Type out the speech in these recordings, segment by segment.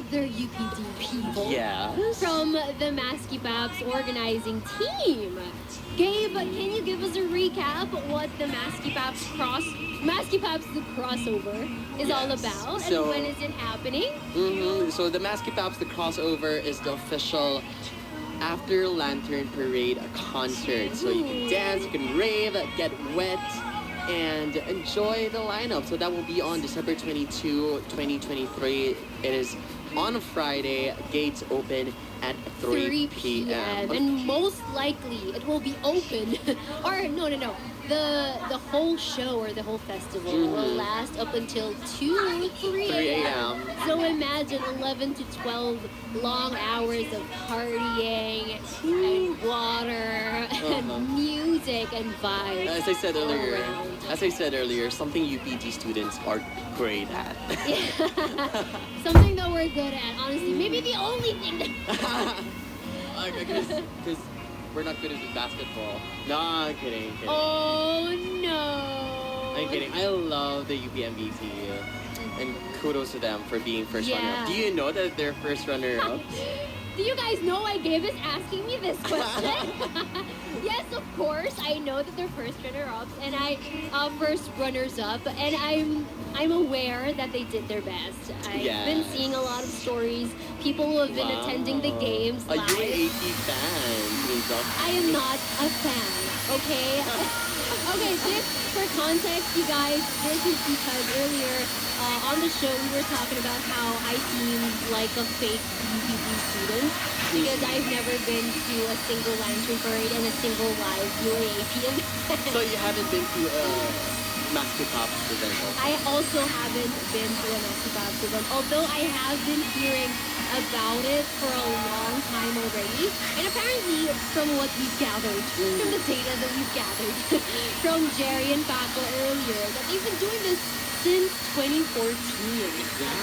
other UPD people Yes. from the Maski Paps organizing team. Gabe, can you give us a recap what the Maski Paps the crossover is all about, and when is it happening? So the Maski Paps the crossover is the official after Lantern Parade concert. So you can dance, you can rave, get wet, and enjoy the lineup. So that will be on December 22, 2023. It is on a Friday. Gates open at 3 p.m. And most likely it will be open. Or no. The whole show or the whole festival will last up until 3 a.m. So imagine 11 to 12 long hours of partying and water and music and vibes. As I said earlier, something UPG students are great at. Something that we're good at, honestly. Maybe the only thing that... Because we're not good at basketball. No, I'm kidding. Oh, no. I'm kidding. I love the UPMBT. And kudos to them for being first runner-up. Do you know that they're first runner-up? Do you guys know why Gabe is asking me this question? Yes, of course. I know that they're first runner-ups and I first runners-up, and I'm aware that they did their best. I've been seeing a lot of stories. People who have been attending the games live. A UAAP fan. I am not a fan, okay? Okay, just for context, you guys, this is because earlier on the show we were talking about how I seem like a fake UPD student because I've never been to a single lantern parade and a single live UAAP event. So you haven't been to a Maski Paps event also? I also haven't been to a Maski Paps event, although I have been hearing about it for a long time already. And apparently, from what we've gathered, from the data that we've gathered from Jerry and Paco earlier, that they've been doing this since 2014. Yeah.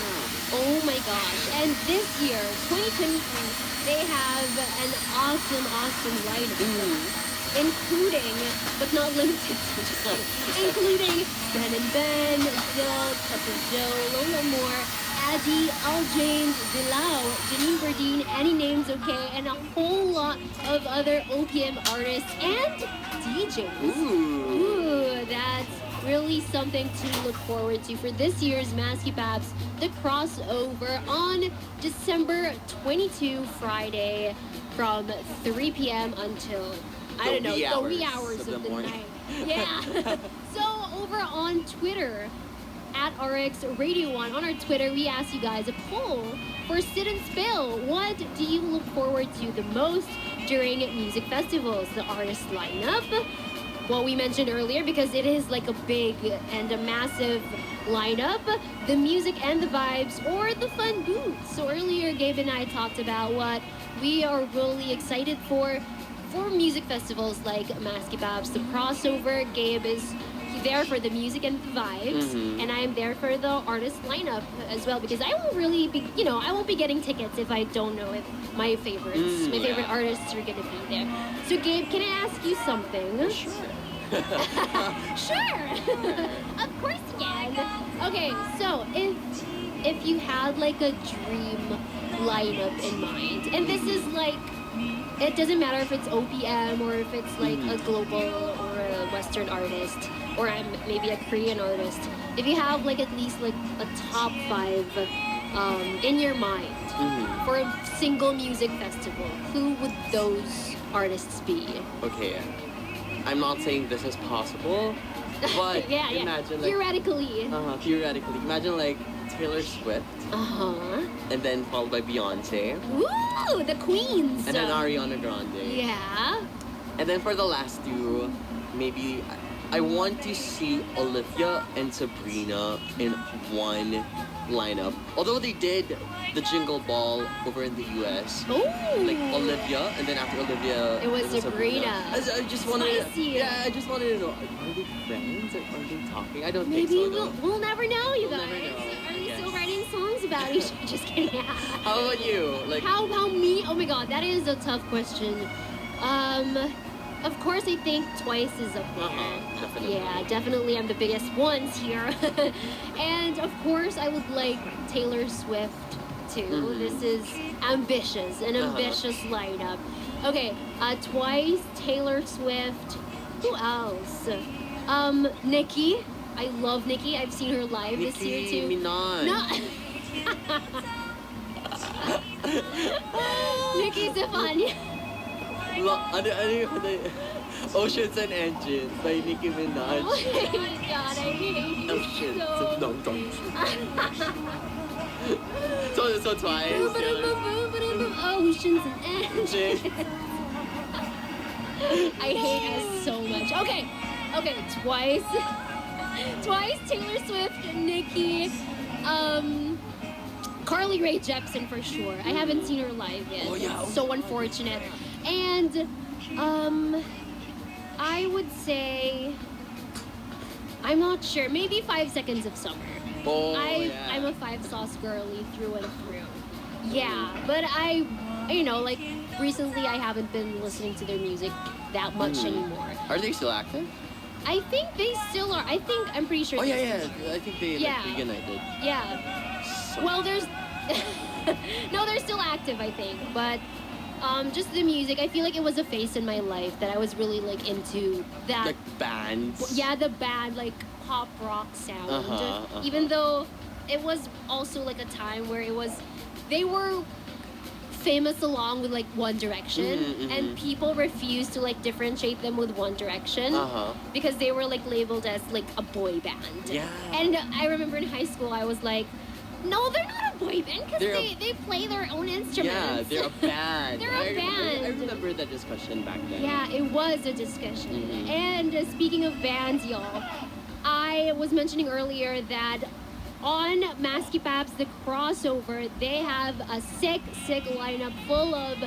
Oh my gosh. And this year, 2023, they have an awesome lineup. Including, but not limited to, including Ben and Ben, Dill, Pepper Joe, Lola Moore, Addy, Al James, Dilau, Janine Berdine, Any Names Okay, and a whole lot of other OPM artists and DJs. Ooh, that's really something to look forward to for this year's Maski Paps, the crossover on December 22, Friday, from 3 p.m. until the wee hours of the night. Yeah. So over on Twitter, at RX Radio 1, on our Twitter, we asked you guys a poll for Sit and Spill. What do you look forward to the most during music festivals? The artist lineup, what we mentioned earlier, because it is like a big and a massive lineup, the music and the vibes, or the fun booths. So earlier, Gabe and I talked about what we are really excited for music festivals like Maski Paps, the crossover. Gabe is there for the music and the vibes, and I'm there for the artist lineup as well, because I won't really be, I won't be getting tickets if I don't know if my favorites, my favorite artists are gonna be there. So Gabe, can I ask you something? Sure. Sure. Of course you can. Okay, so if you had like a dream lineup in mind, and this is like, it doesn't matter if it's OPM or if it's like a global or a Western artist or maybe a Korean artist. If you have like at least like a top 5 in your mind for a single music festival, who would those artists be? Okay, I'm not saying this is possible, but imagine like... Theoretically. Theoretically. Imagine like Taylor Swift. And then followed by Beyonce. Ooh, the queens. And then Ariana Grande. Yeah. And then for the last two, maybe I want to see Olivia and Sabrina in one lineup. Although they did the Jingle Ball over in the US. Oh. Like Olivia, and then after Olivia, it was Sabrina. I just wanted to know, are they friends or are they talking? I don't think so. Maybe we'll never know, you guys. Are they still writing songs about each other? Just kidding. How about you? Like how me? Oh my god, that is a tough question. Of course, I think Twice is up there. Definitely. Yeah, definitely. I'm the biggest ones here. And of course, I would like Taylor Swift too. This is ambitious, an ambitious lineup. Okay, Twice, Taylor Swift. Who else? Nicki. I love Nicki. I've seen her live this year too. Minaj. No. Nicki Stefania. Oceans and Engines by Nicki Minaj. Oh my god, I hate you Oceans so. and Engines. So Twice. Oceans and Engines. I hate us so much. Okay, Twice. Twice, Taylor Swift, Nicki, Carly Rae Jepsen for sure. I haven't seen her live yet. Oh, yeah. It's so unfortunate. And I would say, I'm not sure. Maybe 5 Seconds of Summer. Oh, yeah. I'm a 5 Sauce girly through and through. Yeah, but like recently I haven't been listening to their music that much anymore. Are they still active? I think they still are. I'm pretty sure. Oh yeah. I think they reunited. Yeah. Well, there's no, they're still active, I think, but just the music. I feel like it was a phase in my life that I was really like into that. Like bands. Yeah, the band like pop rock sound. Even though it was also like a time where they were famous along with like One Direction, and people refused to like differentiate them with One Direction because they were like labeled as like a boy band. Yeah. And I remember in high school I was like, no, they're not a boy band because they play their own instruments. Yeah, they're a band. They're a band. I remember that discussion back then. Yeah, it was a discussion. And speaking of bands, y'all, I was mentioning earlier that on Maskipaps, the crossover, they have a sick lineup full of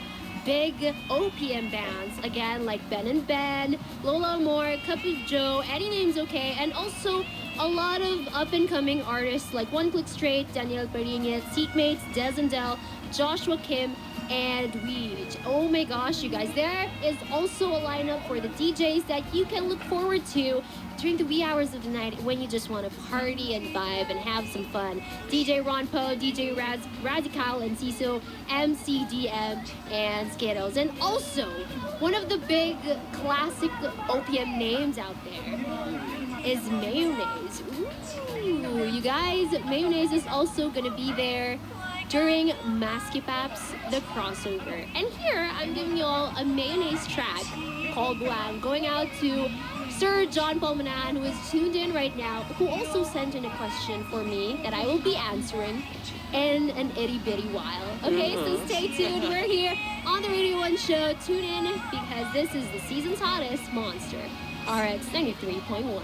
big OPM bands. Again, like Ben and Ben, Lola Amor, Cup of Joe, Any Name's Okay, and also a lot of up-and-coming artists like One Click Straight, Daniel Parinez, Seatmates, Des and Del, Joshua Kim, and Weege. Oh my gosh, you guys, there is also a lineup for the DJs that you can look forward to during the wee hours of the night when you just want to party and vibe and have some fun. DJ Ron Poe, DJ Radical and Ciso, MCDM, and Skittles. And also, one of the big classic OPM names out there is Mayonnaise. Ooh, you guys, Mayonnaise is also gonna be there during Maskipaps, the crossover. And here, I'm giving you all a Mayonnaise track called Blang, going out to Sir John Paul Manan, who is tuned in right now, who also sent in a question for me that I will be answering in an itty-bitty while. Okay, so stay tuned. We're here on the Radio 1 show. Tune in because this is the season's hottest monster, RX 93.1.